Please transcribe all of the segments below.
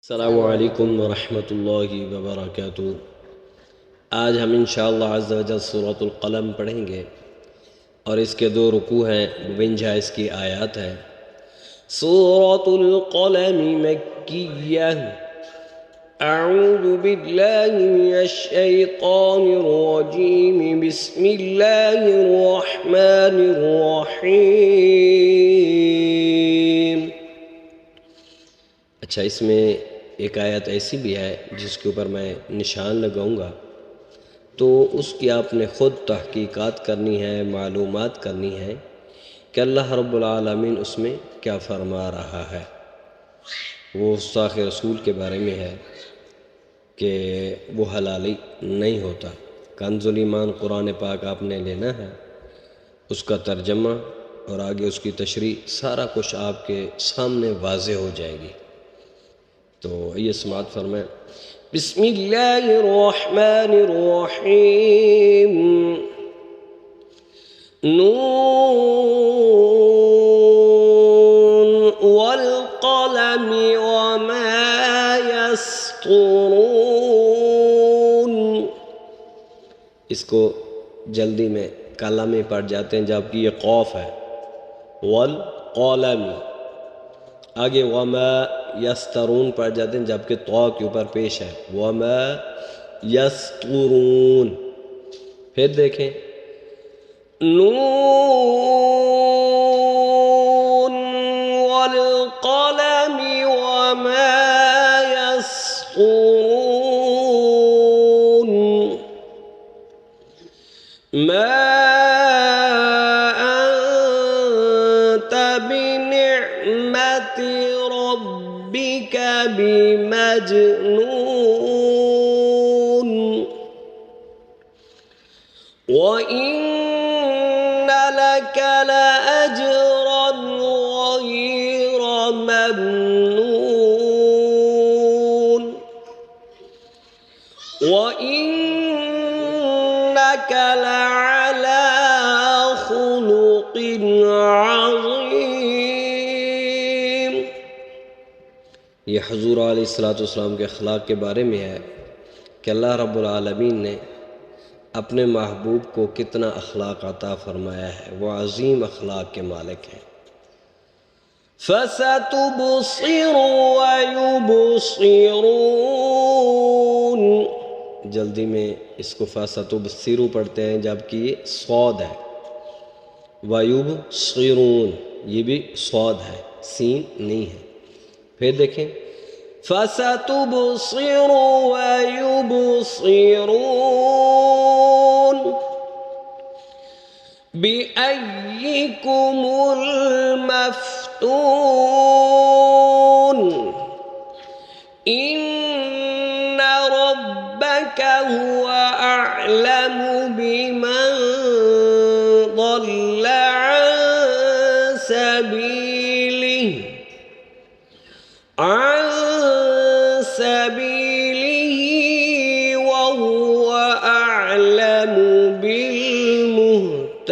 अस्सलामु अलैकुम वरहमतुल्लाहि वबरकातुहू। आज हम इंशाअल्लाह अज़्ज़ा वजल सूरतुल क़लम पढ़ेंगे और इसके दो रुकू हैं, 52 इसकी आयत हैं। सूरतुल क़लम मक्किय्यह। अऊज़ु बिल्लाहि मिनश शैतानिर रजीम। बिस्मिल्लाहिर रहमानिर रहीम। अच्छा, इसमें एक आयत ऐसी भी है जिसके ऊपर मैं निशान लगाऊंगा, तो उसकी आपने ख़ुद तहकीकात करनी है, मालूमात करनी है कि अल्लाह रब्बुल आलमीन उसमें क्या फरमा रहा है। वो गुस्ताख़ रसूल के बारे में है कि वो हलाली नहीं होता। कंज़ुल ईमान कुरान पाक आपने लेना है, उसका तर्जमा और आगे उसकी तशरीह सारा कुछ आपके सामने वाज़े हो जाएगी। तो ये समात फरमाएं। बिस्मिल्लाहिर्रहमानिर्रहीम। नून वल क़लमि वमा यस्तुरून। इसको जल्दी में कलम में पढ़ जाते हैं, जबकि ये क़ौफ है। वल क़लमि, आगे वमा यस्तरून पढ़ जाते हैं, जबकि तौ के ऊपर पेश है वमा यस्तुरून। फिर देखें, नून वल क़लमि वमा यस्तुरून। मा बिमजनून व इन्न लक लअज्रन गय्र ममनून व इन्नक लअला खुलुक़िन अज़ीम। ये हुज़ूर अलैहिस्सलाम के अखलाक के बारे में है कि अल्लाह रब्बुल आलमीन ने अपने महबूब को कितना अखलाक अता फरमाया है। वो अज़ीम अखलाक के मालिक हैं। फसतुबसिरु व युबसिरून। जल्दी में इसको फसतुबसिरु पढ़ते हैं, जबकि ये सौद है। व युबसिरून, ये भी सौद है, सीन नहीं है। फिर देखें, फसतुबसिरु व युबसिरून बिअय्यिकुमुल मफ्तून इन्न रब्बक हुव अअलमु बिमन ضل عن سبيله وهو أعلم بالمهتدين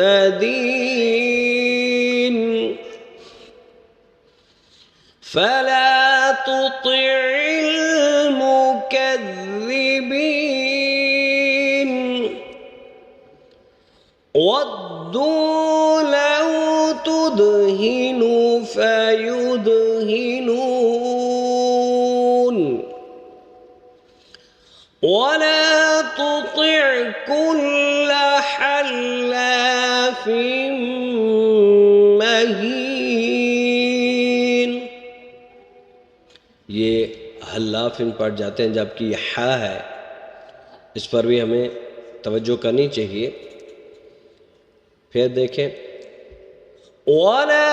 فلا تطع المكذبين ودوا لو تدهن فيدهنون ولا تطع كل حلاف महीन। ये हल्लाफिन पढ़ जाते हैं, जबकि ये हा है, इस पर भी हमें तवज्जो करनी चाहिए। फिर देखें, वला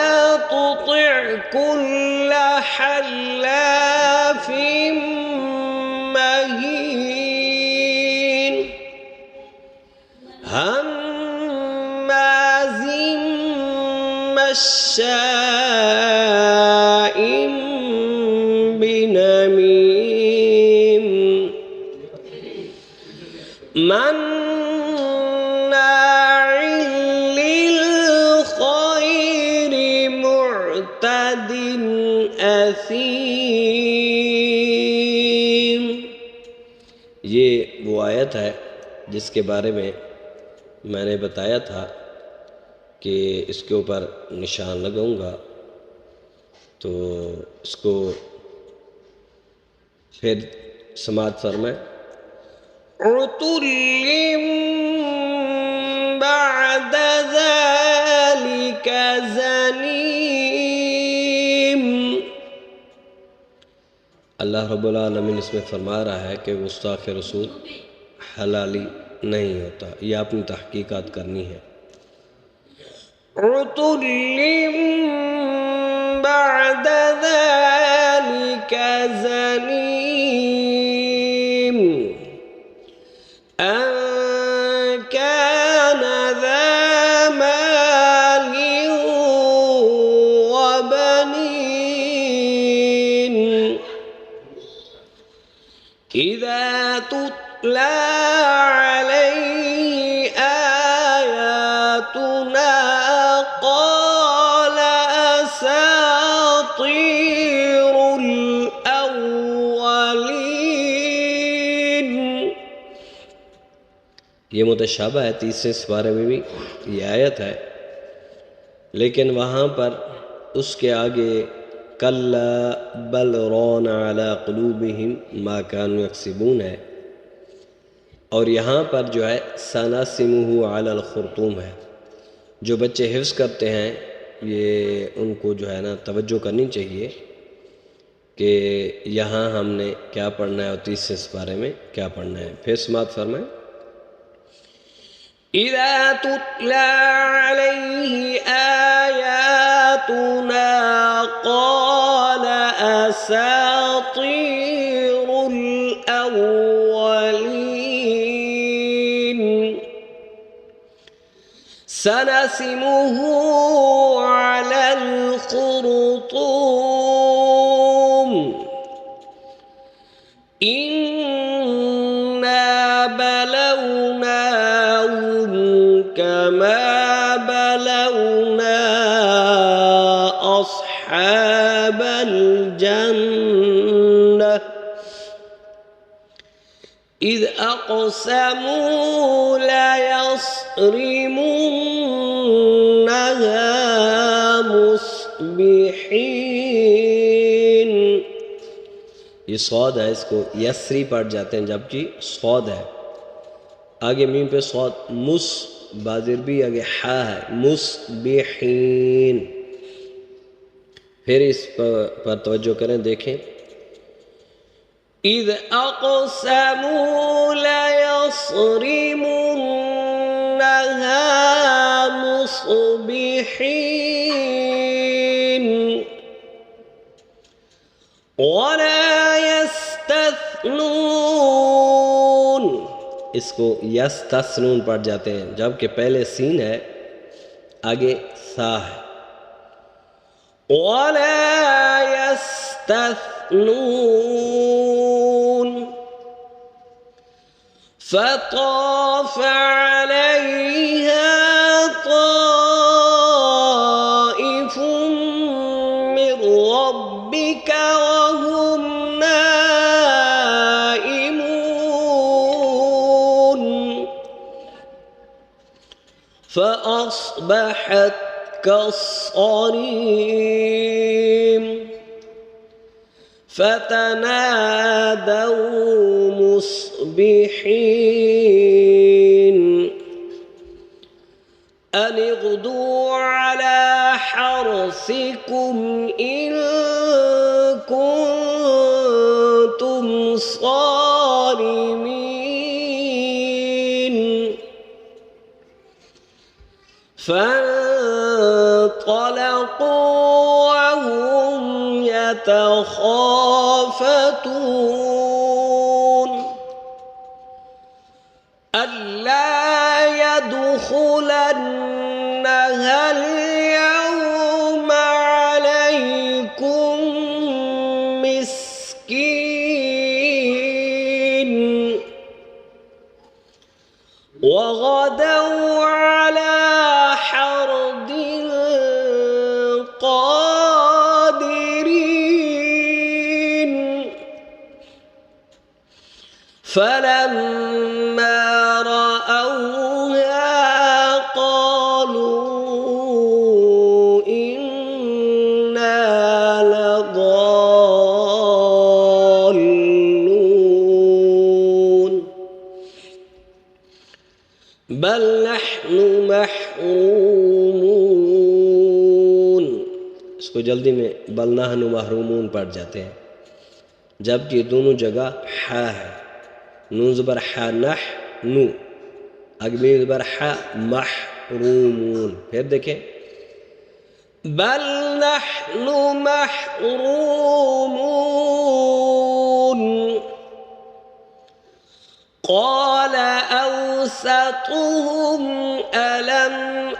तुतिअ कुल्ल हल्लाफिन महीन हम्माज़िन मश्शाइन बिनमीम मन्नाइल लिलखैरि मुअतदिन असीम। ये वो आयत है जिसके बारे में मैंने बताया था कि इसके ऊपर निशान लगाऊंगा, तो इसको फिर समाअत फरमाएं। उतुल्लिम बअद ज़ालिका ज़नीम। अल्लाह रब्बुल आलमीन इसमें फरमा रहा है कि गुस्ताख़ रसूल हलाली नहीं होता। यह अपनी तहकीकात करनी है। उतुल्लिम बअद ज़ालिका ज़नीम अन कान ज़ा मालिन व बनीन इज़ा तुतला अलैहि आयातुना क़ाल असातीरुल अव्वलीन। ये मुतशाबा है, तीसरे सिपारे में भी ये आयत है, लेकिन वहाँ पर उसके आगे कल्ला बल रौन अला क़ुलूबिहिम मा कानू यक्सिबून है, और यहाँ पर जो है सनसिमुहु अलल खुर्तूम है। जो बच्चे हिफ्ज़ करते हैं ये उनको जो है ना तवज्जो करनी चाहिए कि यहाँ हमने क्या पढ़ना है और तीसरे सिपारे में क्या पढ़ना है। फिर समाअत फरमाएं। इज़ा तुतला अलैहि आयातुना क़ाल असातीरुल अव्वलीन सनसिमुहु अलल खुर्तूम इन्ना बलवनाहुम कमा बलवना अस्हाबल जन्नह इज़ अक़समू लयस्रिमुन्नहा मुस्बिहीन। ये सौद है, इसको यसरी पढ़ जाते हैं जबकि सौद है। आगे मीम पे सौद, मुस बाजिर भी आगे हा है, मुस्बिहीन। फिर इस पर तवज्जो करें, देखें। इज़ अक़समू लयस्रिमुन्नहा मुस्बिहीन वला यस्तस्नून। इसको यस्तस्नून पढ़ जाते हैं जबकि पहले सीन है आगे सा है। वला यस्तस्नून फताफ अलैहा ताइफुम मिर रब्बिका वहुम नाइमून फअस्बहत कस्सरीम فتنادوا مصبحين أن اغدوا على حرثكم إن كنتم صارمين فانطلقوا وهم يتخافتون ألا يدخلنها اليوم عليكم مسكين وغدوا على حرد قادرين فلما رأوها قالوا إنا لضالون بل نحن محرومون। इसको जल्दी में बल नहनु महरूमून पढ़ जाते हैं, जबकि दोनों जगह हा है। नून ज़बर हा नह नू, अगली ज़बर हा महरूमून। फिर देखें बल नहनु महरूमून। قال أوسطهم ألم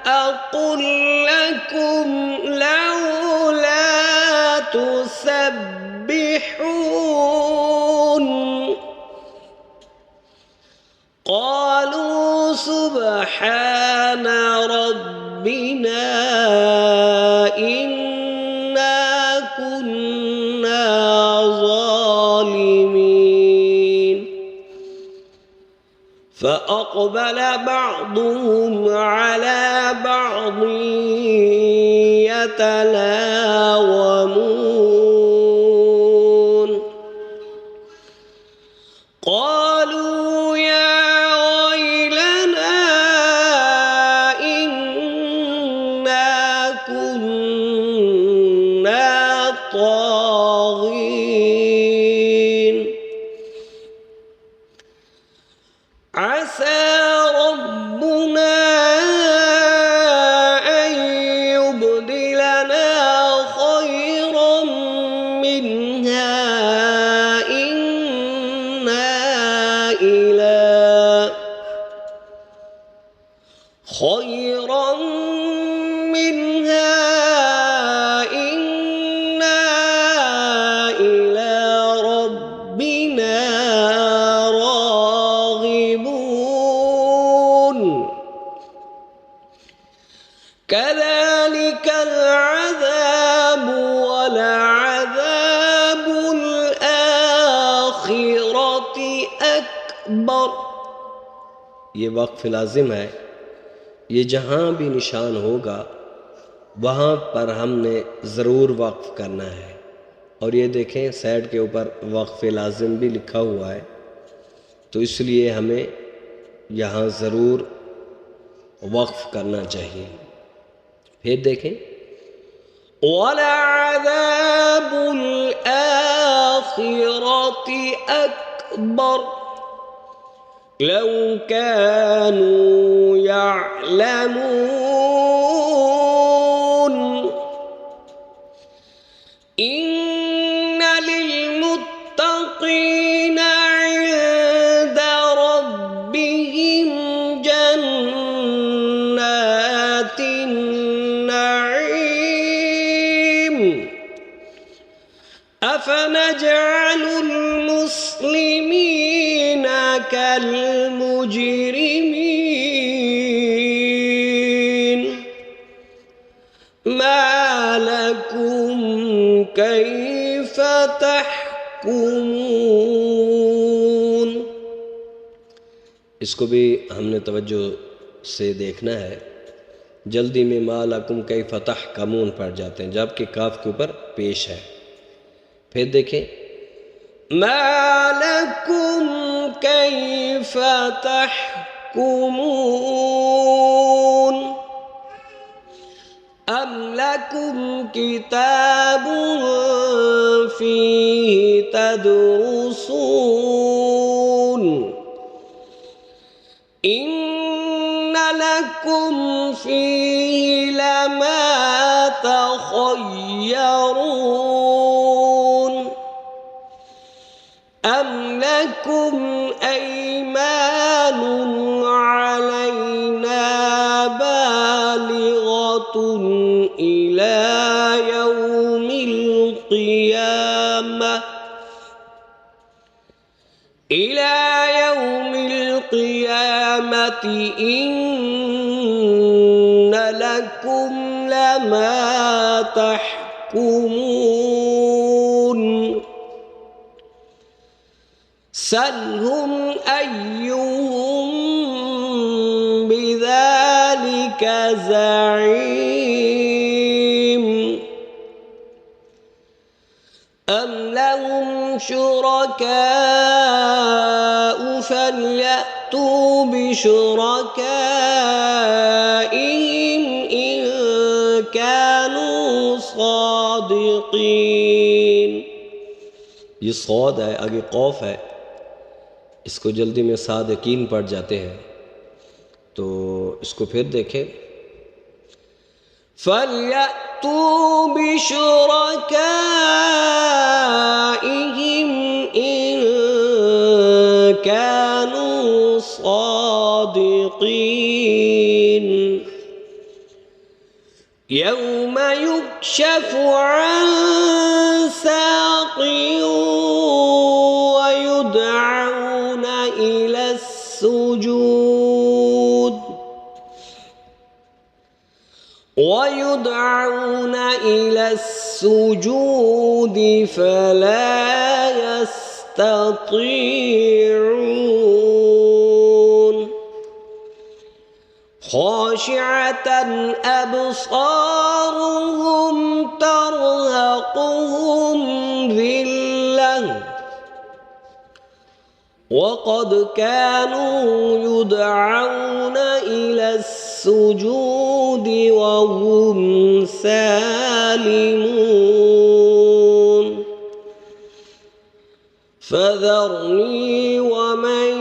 أقل لكم لولا تسبحون قالوا سبحان ربنا إنا كنا ظالمين فأقبل بعضهم على بعض يتلاومون قالوا يا ويلنا إنا كنا طاغين عسى ربنا أن يبدلنا خيرا منها إنا إلى ربنا راغبون كذلك العذاب ولعذاب الآخرة أكبر। ये वक्फ लाजिम है, ये जहाँ भी निशान होगा वहाँ पर हमने ज़रूर वक्फ करना है। और ये देखें साइड के ऊपर वक्फ लाजिम भी लिखा हुआ है, तो इसलिए हमें यहाँ ज़रूर वक्फ करना चाहिए। फिर देखें वलअज़ाबुल आखिरति अकबर लौ कानू यअलमून इन्न लिलमुत्तक़ीन इंद रब्बिहिम जन्नातिन नईम अफनजअलुल मुस्लिमीन कल्मुजरिमीन मा लकुम कैफ तहकुमून। इसको भी हमने तवज्जो से देखना है। जल्दी में मा लकुम कैफ तहकुमून पढ़ जाते हैं, जबकि काफ के ऊपर पेश है। फिर देखें मा लकुम कैफ तहकुमून अम लकुम किताबुन फीहि तदरुसून इन्न लकुम फीहि लमा तखय्यरून अम लकुम अयमानुन अलैना बालिगतुन इला यौमिल क़ियामति इन्न लकुम लमा तहकुमून। سلهم أيهم بذلك زعيم أم لهم شركاء فليأتوا بشركائهم إن كانوا صادقين. ये सौद है, आगे कौफ है, इसको जल्दी में सादिकीन पढ़ जाते हैं, तो इसको फिर देखें। फल्यअतू बिशुरकाइहिम इन कानू सादिकीन यौम युक्शफु अन साक़िन वयुदअऊन इला السجود ويدعون إلى السجود فلا يستطيعون خاشعة أبصارهم ترهقهم ذلة وقد كانوا يدعون إلى السجود وهم سالمون فذرني ومن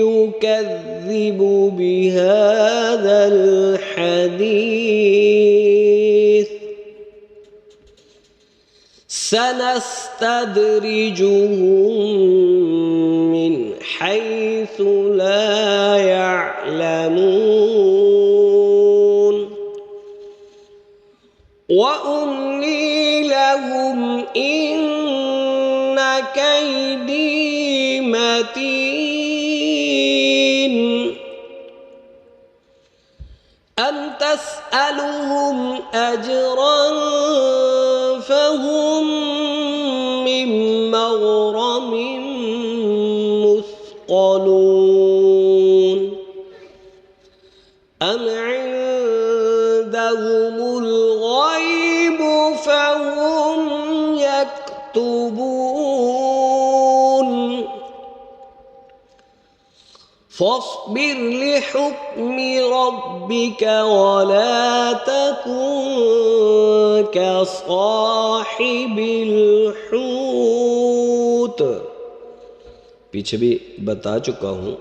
يكذب بهذا الحديث سنستدرجهم من حيث لا يعلمون وأملي لهم إن كيدي متين أم تسألهم أجرا فهم من مغرم مثقلون أم عندهم الغيب فهم يكتبون فاصبر لحكم ربك ولا تكن كصاحب الحوت. पीछे भी बता चुका हूँ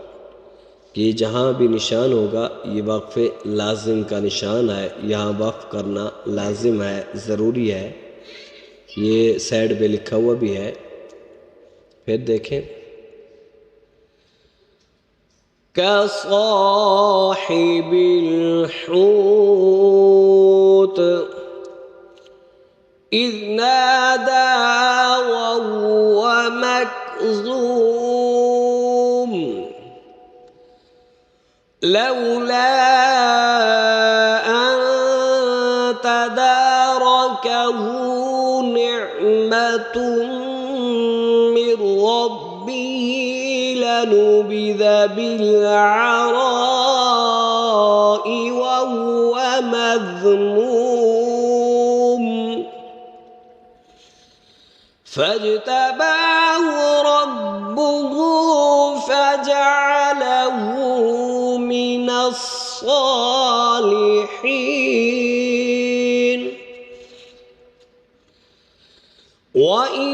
कि जहाँ भी निशान होगा ये वक्फ़े लाजिम का निशान है, यहाँ वक्फ़ करना लाजिम है, ज़रूरी है, ये साइड पे लिखा हुआ भी है। फिर देखें कसाहिबिल हूत इज़ नादा वहुव मकज़ूम लौला अन तदारकहु निअमतुम मिर रब्बिही लनुबिज़ बिलअराइ वहुव मज़मूम فاجتباه ربه فجعله من الصالحين وإن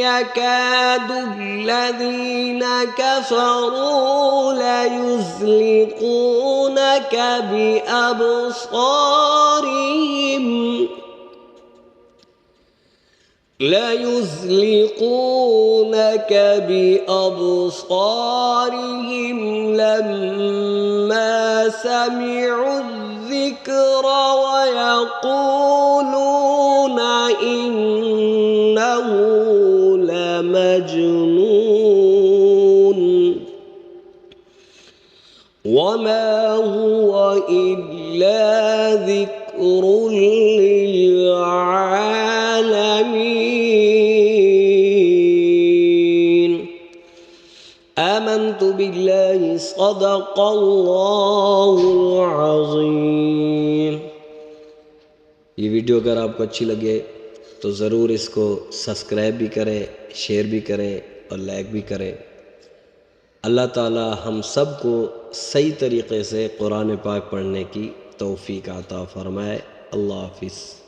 يكاد الذين كفروا ليزلقونك بأبصارهم لما سمعوا الذكر ويقولون إنه لمجنون وما هو إلا ذكر للعالمين. 20 العالمين. आमन्तु बिल्लाहि सदक़ल्लाहुल अज़ीम। ये वीडियो अगर आपको अच्छी लगे तो ज़रूर इसको सब्सक्राइब भी करें, शेयर भी करें और लाइक भी करें। अल्लाह ताला हम सब को सही तरीक़े से कुरान पाक पढ़ने की तौफ़ीक़ अता फ़रमाए। अल्लाह हाफ़िज़।